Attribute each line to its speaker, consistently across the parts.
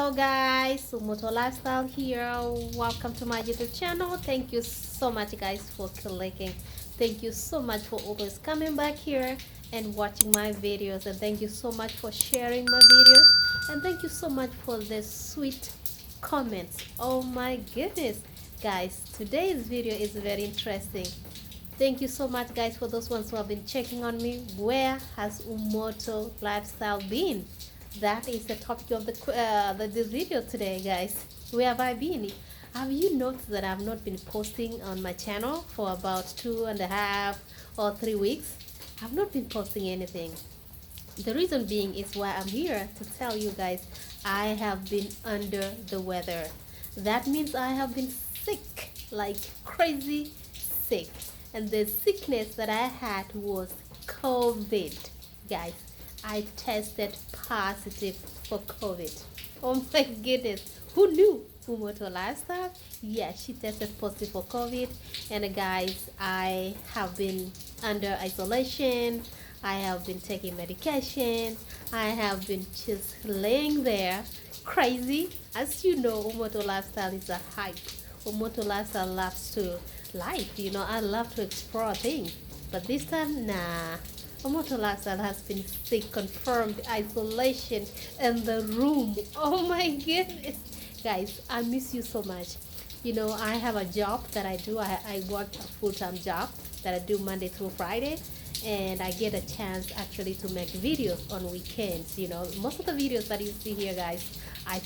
Speaker 1: Hello guys, Umoto Lifestyle here. Welcome to my YouTube channel. Thank you so much guys for clicking. Thank you so much for always coming back here and watching my videos, and thank you so much for sharing my videos, and thank you so much for the sweet comments. Oh my goodness guys, today's video is very interesting. Thank you so much guys for those ones who have been checking on me. Where has Umoto Lifestyle been? That is the topic of this video today guys. Where have I been? Have you noticed that I've not been posting on my channel for about 2.5 or 3 weeks? I've not been posting anything. The reason being is why I'm here to tell you guys I have been under the weather. That means I have been sick, like crazy sick. And the sickness that I had was COVID, guys. I tested positive for COVID. Oh my goodness. Who knew? Umoto Lifestyle? Yeah, she tested positive for COVID. And guys, I have been under isolation. I have been taking medication. I have been just laying there crazy. As you know, Umoto Lifestyle is a hype. Umoto Lifestyle loves to life. I love to explore things. But this time, nah. Umoto Lifestyle has been sick, confirmed isolation in the room. Oh my goodness. Guys, I miss you so much. I have a job that I do. I work a full-time job that I do Monday through Friday. And I get a chance actually to make videos on weekends. Most of the videos that you see here, guys, I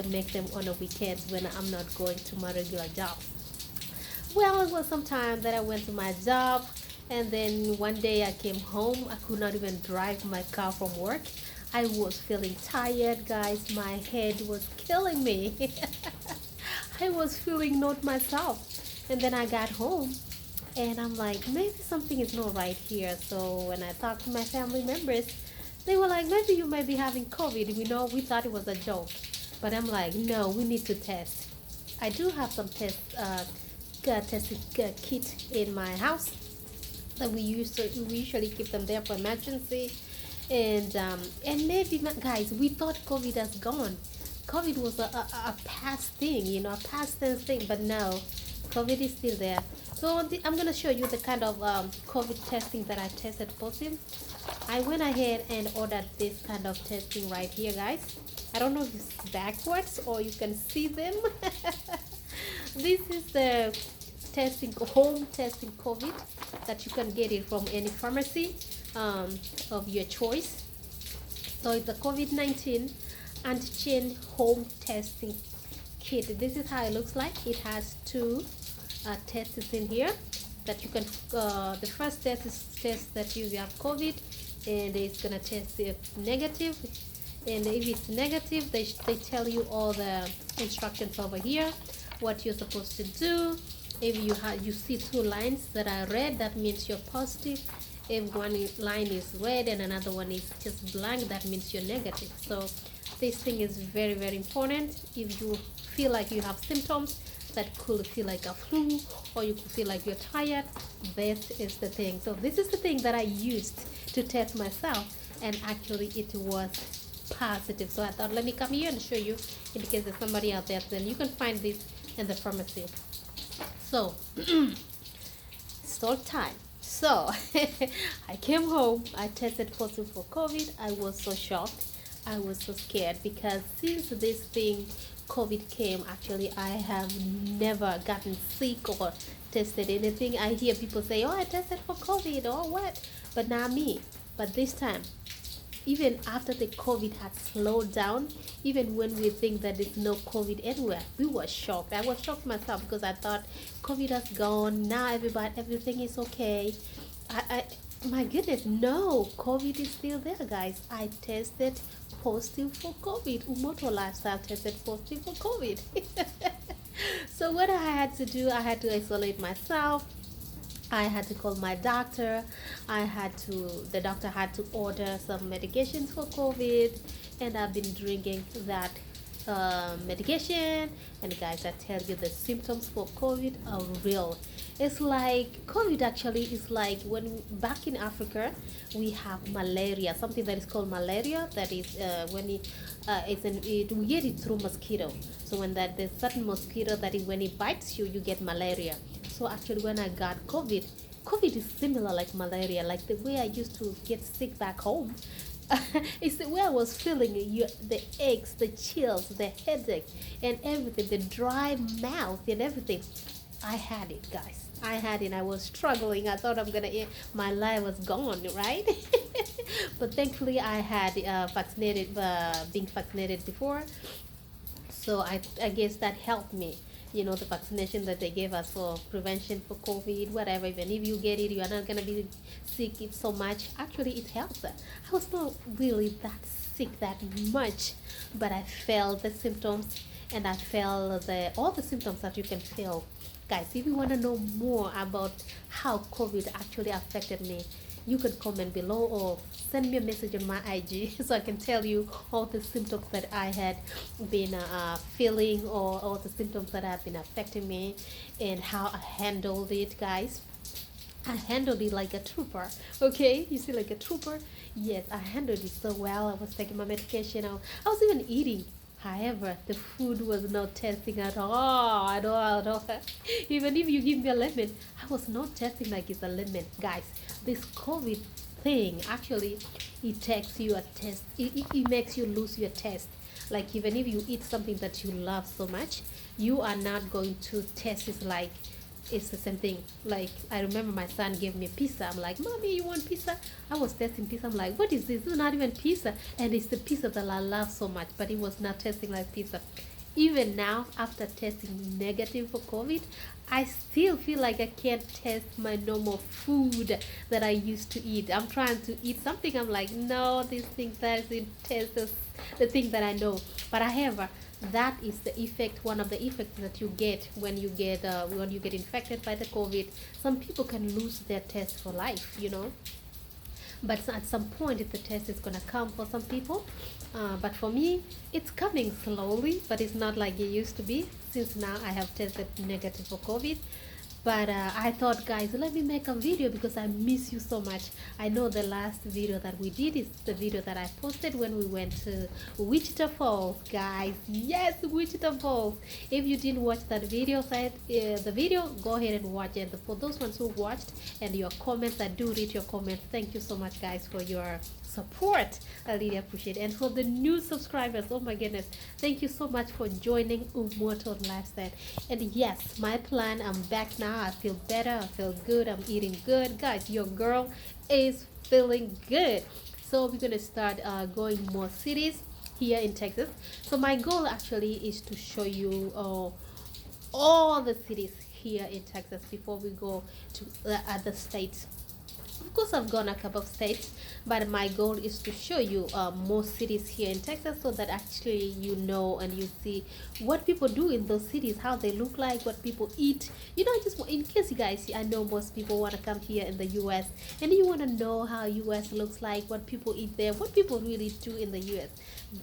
Speaker 1: make them on the weekends when I'm not going to my regular job. Well, it was some time that I went to my job, and then one day I came home. I could not even drive my car from work. I was feeling tired, guys. My head was killing me. I was feeling not myself. And then I got home, and I'm like, maybe something is not right here. So when I talked to my family members, they were like, maybe you might be having COVID. We thought it was a joke. But I'm like, no, we need to test. I do have some testing kit in my house that we usually keep them there for emergency. And maybe, guys, we thought COVID has gone. COVID was a past thing, a past tense thing, but no, COVID is still there. So I'm gonna show you the kind of COVID testing that I tested positive. I went ahead and ordered this kind of testing right here, guys. I don't know if it's backwards or you can see them. This is the home testing COVID that you can get it from any pharmacy of your choice. So it's a COVID-19 antigen home testing kit. This is how it looks like. It has two tests in here that you can. The first test is test that you have COVID, and it's gonna test if negative. And if it's negative, they tell you all the instructions over here, what you're supposed to do. If you see two lines that are red, that means you're positive. If one line is red and another one is just blank, that means you're negative. So this thing is very, very important. If you feel like you have symptoms that could feel like a flu, or you could feel like you're tired, this is the thing. So this is the thing that I used to test myself, and actually it was positive. So I thought, let me come here and show you, in case there's somebody out there. Then you can find this in the pharmacy. So it's all time. So I came home, I tested positive for COVID. I was so shocked, I was so scared, because since this thing COVID came, actually I have never gotten sick or tested anything. I hear people say, oh, I tested for COVID or what, but not me. But this time, even after the COVID had slowed down, even when we think that there's no COVID anywhere, we were shocked. I was shocked myself, because I thought COVID has gone. Now everything is okay. My goodness, no, COVID is still there, guys. I tested positive for COVID. Umoto Lifestyle tested positive for COVID. So what I had to do, I had to isolate myself. I had to call my doctor. The doctor had to order some medications for COVID, and I've been drinking that medication. And guys, I tell you, the symptoms for COVID are real. It's like COVID actually is like when back in Africa we have malaria, something that is called malaria. That is when we get it through mosquito. So when that there's certain mosquito that when it bites you, you get malaria. So actually, when I got COVID, COVID is similar like malaria, like the way I used to get sick back home. It's the way I was feeling the aches, the chills, the headache, and everything, the dry mouth and everything. I had it, guys. I had it. I was struggling. I thought my life was gone, right? But thankfully, I had being vaccinated before, so I guess that helped me. The vaccination that they gave us for prevention for COVID, whatever. Even if you get it, you are not gonna be sick it so much. Actually, it helps. I was not really that sick that much, but I felt the symptoms, and I felt the all the symptoms that you can feel. Guys, if you want to know more about how COVID actually affected me, you could comment below or send me a message on my IG so I can tell you all the symptoms that I had been feeling, or all the symptoms that have been affecting me, and how I handled it, guys. I handled it like a trooper. Okay, you see, like a trooper. Yes, I handled it so well. I was taking my medication. I was even eating. However, the food was not tasting at all, at all, at all. Even if you give me a lemon, I was not tasting like it's a lemon. Guys, this COVID thing actually, it takes you a test. It makes you lose your taste. Like even if you eat something that you love so much, you are not going to taste it like it's the same thing. Like I remember my son gave me pizza. I'm like, Mommy, you want pizza? I was tasting pizza. I'm like, what is this? This is not even pizza. And it's the pizza that I love so much, but it was not tasting like pizza. Even now, after testing negative for COVID, I still feel like I can't taste my normal food that I used to eat. I'm trying to eat something. I'm like, no, this thing doesn't taste the thing that I know. But however, that is the effect, one of the effects that you get when you get infected by the COVID. Some people can lose their taste for life. But at some point the test is going to come for some people, but for me it's coming slowly, but it's not like it used to be, since now I have tested negative for COVID. But I thought, guys, let me make a video because I miss you so much. I know the last video that we did is the video that I posted when we went to Wichita Falls, guys. Yes, Wichita Falls. If you didn't watch that video, the video, go ahead and watch it. For those ones who watched and your comments, I do read your comments. Thank you so much, guys, for your support. I really appreciate it. And for the new subscribers, oh my goodness, thank you so much for joining Umoto Lifestyle. And yes, my plan, I'm back now. I feel better, I feel good, I'm eating good, guys. Your girl is feeling good. So we're gonna start going more cities here in Texas. So my goal actually is to show you all the cities here in Texas before we go to other states. Of course, I've gone a couple of states, but my goal is to show you more cities here in Texas, so that actually you know and you see what people do in those cities, how they look like, what people eat. Just in case you guys, I know most people want to come here in the U.S. and you want to know how U.S. looks like, what people eat there, what people really do in the U.S.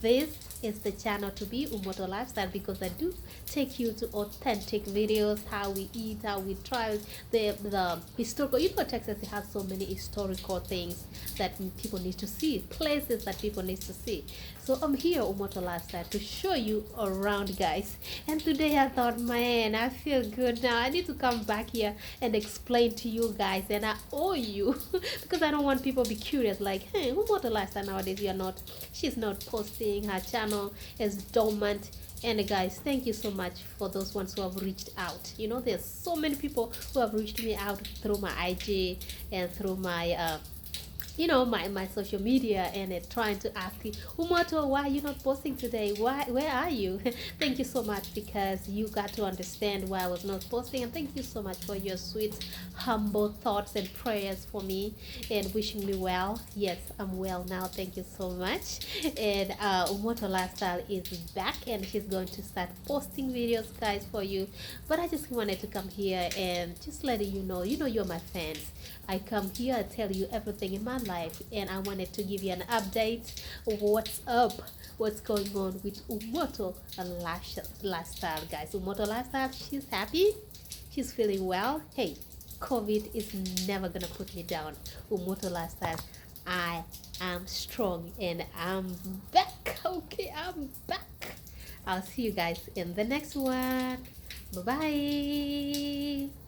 Speaker 1: This is the channel to be, Umoto Lifestyle, because I do take you to authentic videos, how we eat, how we try the historical. Texas has so many historical things that people need to see, places that people need to see. So I'm here, Umoto Lifestyle, to show you around, guys. And today I thought, man, I feel good now. I need to come back here and explain to you guys, and I owe you because I don't want people to be curious, like, hey, Umoto Lifestyle nowadays, she's not posting, her channel is dormant. And guys, thank you so much for those ones who have reached out. There's so many people who have reached me out through my IG and through my my social media, and trying to ask you, Umoto, why are you not posting today? Where are you? Thank you so much, because you got to understand why I was not posting. And thank you so much for your sweet, humble thoughts and prayers for me and wishing me well. Yes, I'm well now. Thank you so much. And Umoto Lifestyle is back, and she's going to start posting videos, guys, for you. But I just wanted to come here and just letting you know, you're my fans. I come here, I tell you everything in my life, and I wanted to give you an update. What's up? What's going on with Umoto lifestyle, guys? Umoto lifestyle, she's happy, she's feeling well. Hey, COVID is never gonna put me down. Umoto lifestyle, I am strong and I'm back. Okay, I'm back. I'll see you guys in the next one. Bye bye.